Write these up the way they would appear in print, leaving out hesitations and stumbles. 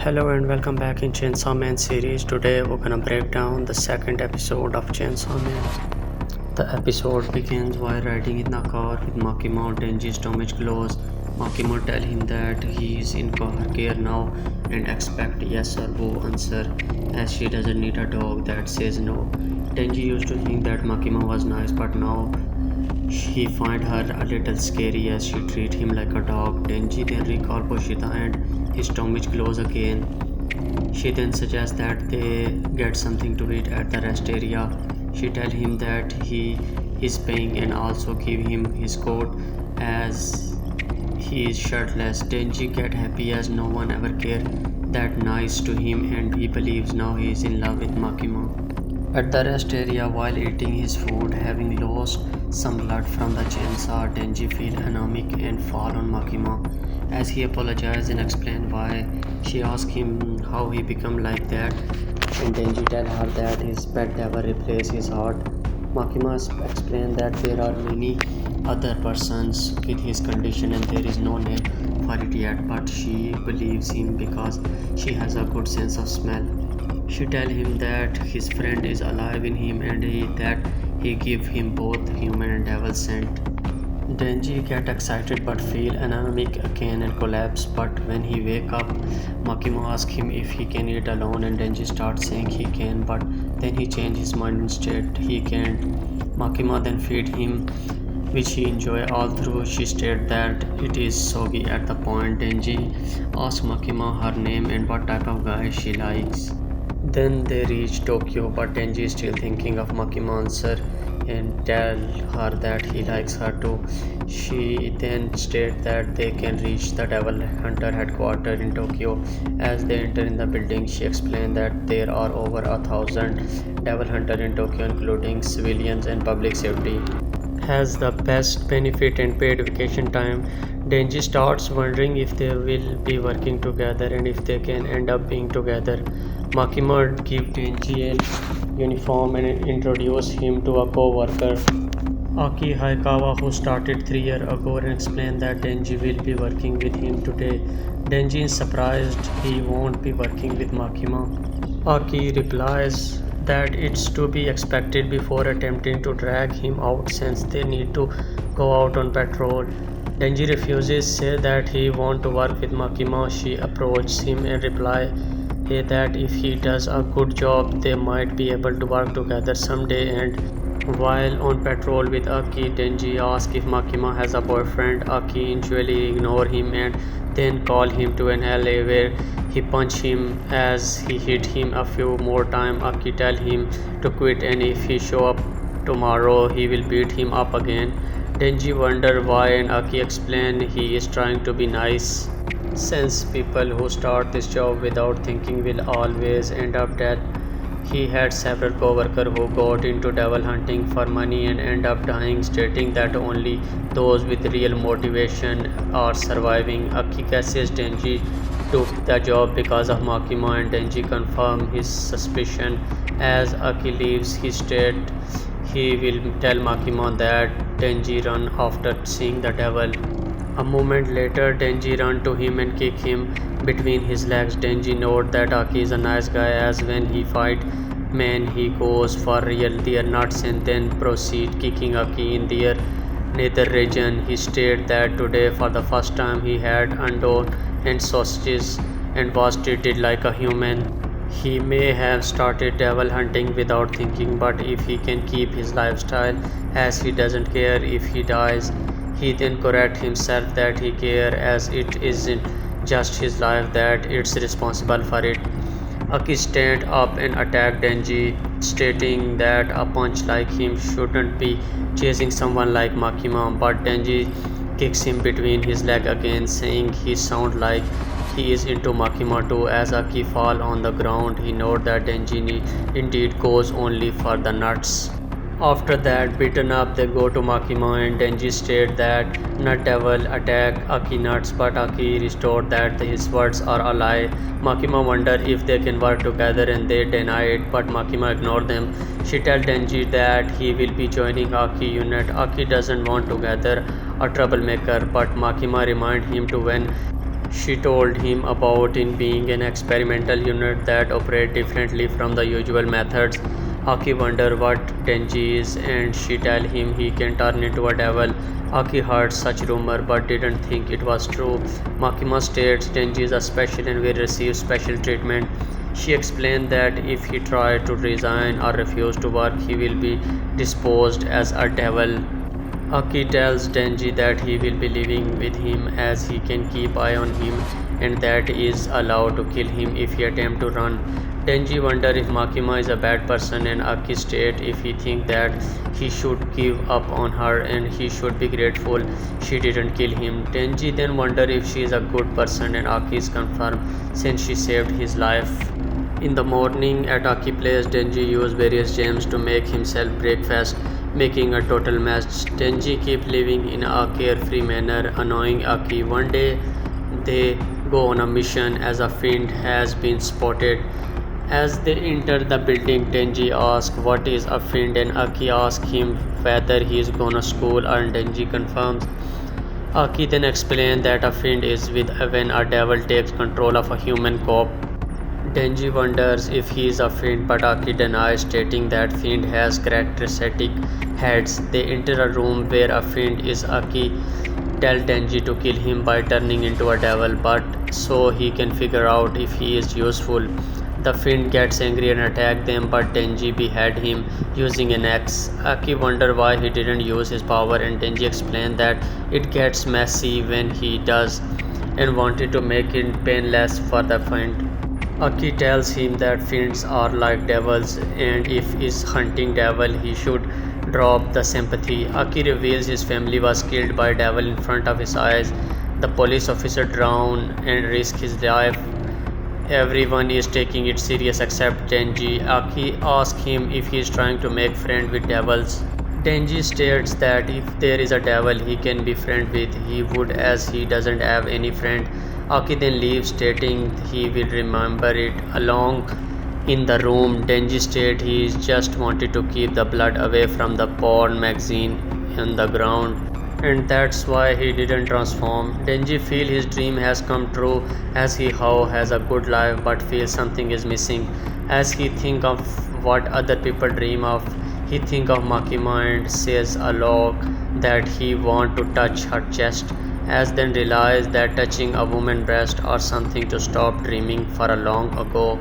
Hello and welcome back in Chainsaw Man series. Today we're gonna break down the second episode of Chainsaw Man. The episode begins while riding in the car with Makima. Denji's stomach glows. Makima tell him that he is in car care now and expect yes or no answer as she doesn't need a dog that says no. Denji used to think that Makima was nice, but now he find her a little scary as she treat him like a dog. Denji then recall Poshita and his stomach glows again. She then suggests that they get something to eat at the rest area. She tells him that he is paying and also give him his coat as he is shirtless. Denji get happy as no one ever cared that nice to him and he believes now he is in love with Makima. At the rest area while eating his food, having lost some blood from the chainsaw, Denji feel anemic and fall on Makima. As he apologizes and explains why, she asks him how he become like that, and Denji tell her that his pet never replaced his heart. Makima explains that there are many other persons with his condition and there is no name for it yet, but she believes him because she has a good sense of smell. She tells him that his friend is alive in him and that he give him both human and devil scent. Denji get excited but feel anemic again and collapse. But when he wake up, Makima asks him if he can eat alone and Denji starts saying he can, but then he changes his mind instead he can't. Makima then feed him, which he enjoy all through. She stated that it is soggy. At the point, Denji asks Makima her name and what type of guy she likes. Then they reach Tokyo, but Denji is still thinking of Makima's answer and tell her that he likes her too. She then states that they can reach the Devil Hunter headquarters in Tokyo. As they enter in the building, she explains that there are over 1,000 Devil Hunters in Tokyo, including civilians and public safety. Has the best benefit and paid vacation time. Denji starts wondering if they will be working together and if they can end up being together. Makima gives Denji a uniform and introduces him to a co-worker, Aki Haikawa, who started 3 years ago, and explained that Denji will be working with him today. Denji is surprised he won't be working with Makima. Aki replies that it's to be expected before attempting to drag him out since they need to go out on patrol. Denji refuses, say that he wants to work with Makima. She approaches him and replies that if he does a good job they might be able to work together someday. And while on patrol with Aki, Denji asks if Makima has a boyfriend. Aki usually ignores him and then call him to an alley where he punch him. As he hit him a few more times, Aki tell him to quit and if he show up tomorrow he will beat him up again. Denji wonder why and Aki explain he is trying to be nice since people who start this job without thinking will always end up dead. He had several co-workers who got into devil hunting for money and end up dying, stating that only those with real motivation are surviving. Aki guesses Denji took the job because of Makima and Denji confirmed his suspicion. As Aki leaves, he states he will tell Makima that Denji run after seeing the devil. A moment later, Denji runs to him and kicks him between his legs. Denji notes that Aki is a nice guy as when he fight men he goes for real their nuts and then proceed kicking Aki in their nether region. He stated that today for the first time he had undone and sausages and was treated like a human. He may have started devil hunting without thinking, but if he can keep his lifestyle as he doesn't care if he dies. He then corrects himself that he cares as it isn't just his life that it's responsible for it. Aki stand up and attack Denji, stating that a punch like him shouldn't be chasing someone like Makima, but Denji kicks him between his legs again, saying he sounds like he is into Makima too. As Aki fall on the ground, he notes that Denji indeed goes only for the nuts. After that, beaten up, they go to Makima and Denji state that Nut Devil attack Aki nuts, but Aki restored that his words are a lie. Makima wonder if they can work together and they deny it, but Makima ignore them. She tells Denji that he will be joining Aki unit. Aki doesn't want together a troublemaker, but Makima remind him to when She told him about it being an experimental unit that operate differently from the usual methods. Aki wondered what Denji is and she tell him he can turn into a devil. Aki heard such rumor but didn't think it was true. Makima states Denji is a special and will receive special treatment. She explained that if he tried to resign or refuse to work, he will be disposed as a devil. Aki tells Denji that he will be living with him as he can keep eye on him and that is allowed to kill him if he attempt to run. Denji wonder if Makima is a bad person and Aki state if he think that he should give up on her and he should be grateful she didn't kill him. Denji then wonder if she is a good person and Aki is confirmed since she saved his life. In the morning at Aki place, Denji used various gems to make himself breakfast, making a total mess. Denji keep living in a carefree manner, annoying Aki. One day, they go on a mission as a fiend has been spotted. As they enter the building, Denji asks what is a fiend and Aki asks him whether he is gonna school and Denji confirms. Aki then explains that a fiend is when a devil takes control of a human cop. Denji wonders if he is a fiend but Aki denies, stating that fiend has characteristic heads. They enter a room where a fiend is. Aki tells Denji to kill him by turning into a devil but so he can figure out if he is useful. The fiend gets angry and attacks them but Denji behead him using an axe. Aki wonders why he didn't use his power and Denji explains that it gets messy when he does and wanted to make it painless for the fiend. Aki tells him that fiends are like devils and if is hunting devil he should drop the sympathy. Aki reveals his family was killed by devil in front of his eyes. The police officer drowned and risked his life. Everyone is taking it serious except Denji. Aki asks him if he is trying to make friend with devils. Denji states that if there is a devil he can be friend with, he would as he doesn't have any friend. Aki then leaves stating he will remember it. Along in the room, Denji states he just wanted to keep the blood away from the porn magazine on the ground and that's why he didn't transform. Denji feels his dream has come true as he has a good life but feels something is missing. As he think of what other people dream of, he think of Makima and says aloud that he want to touch her chest, as then realize that touching a woman's breast or something to stop dreaming for a long ago.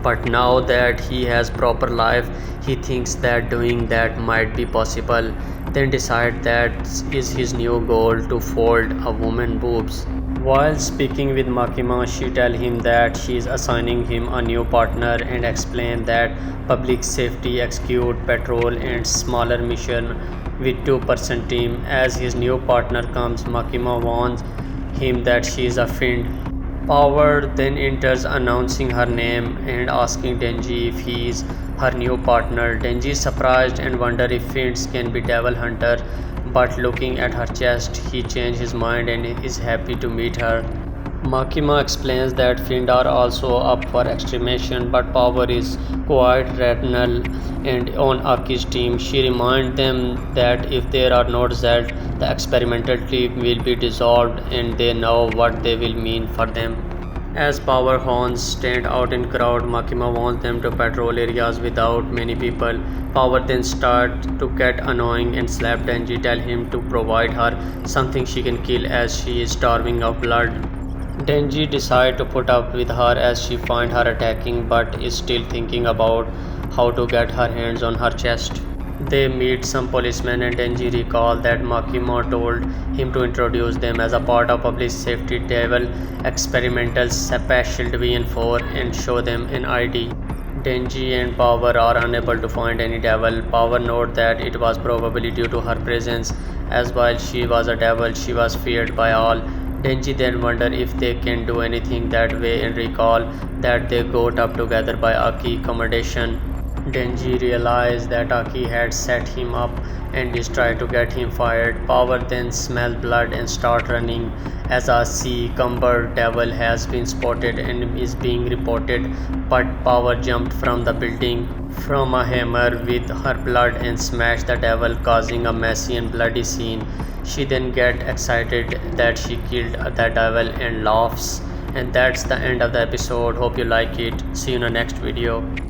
But now that he has proper life, he thinks that doing that might be possible, then decide that is his new goal to fold a woman's boobs. While speaking with Makima, she tells him that she is assigning him a new partner and explains that public safety execute patrol and smaller mission with 2% team. As his new partner comes, Makima warns him that she is a fiend. Power then enters announcing her name and asking Denji if he is her new partner. Denji is surprised and wonders if fiends can be devil hunter, but looking at her chest he changes his mind and is happy to meet her. Makima explains that fiends are also up for extermination but Power is quite rational and on Aki's team. She reminds them that if there are no results, the experimental team will be dissolved and they know what they will mean for them. As Power horns stand out in crowd, Makima wants them to patrol areas without many people. Power then starts to get annoying and slap Denji, tell him to provide her something she can kill as she is starving of blood. Denji decides to put up with her as she finds her attacking but is still thinking about how to get her hands on her chest. They meet some policemen and Denji recalls that Makima told him to introduce them as a part of public safety devil experimental Special Division 4 and show them an ID. Denji and Power are unable to find any devil. Power notes that it was probably due to her presence, as while she was a devil she was feared by all. Denji then wonders if they can do anything that way and recall that they got up together by Aki's commendation. Denji realized that Aki had set him up and is trying to get him fired. Power then smells blood and starts running as a sea-cumbered devil has been spotted and is being reported, but Power jumped from the building from a hammer with her blood and smashed the devil, causing a messy and bloody scene. She then get excited that she killed that devil and laughs. And that's the end of the episode. Hope you like it. See you in the next video.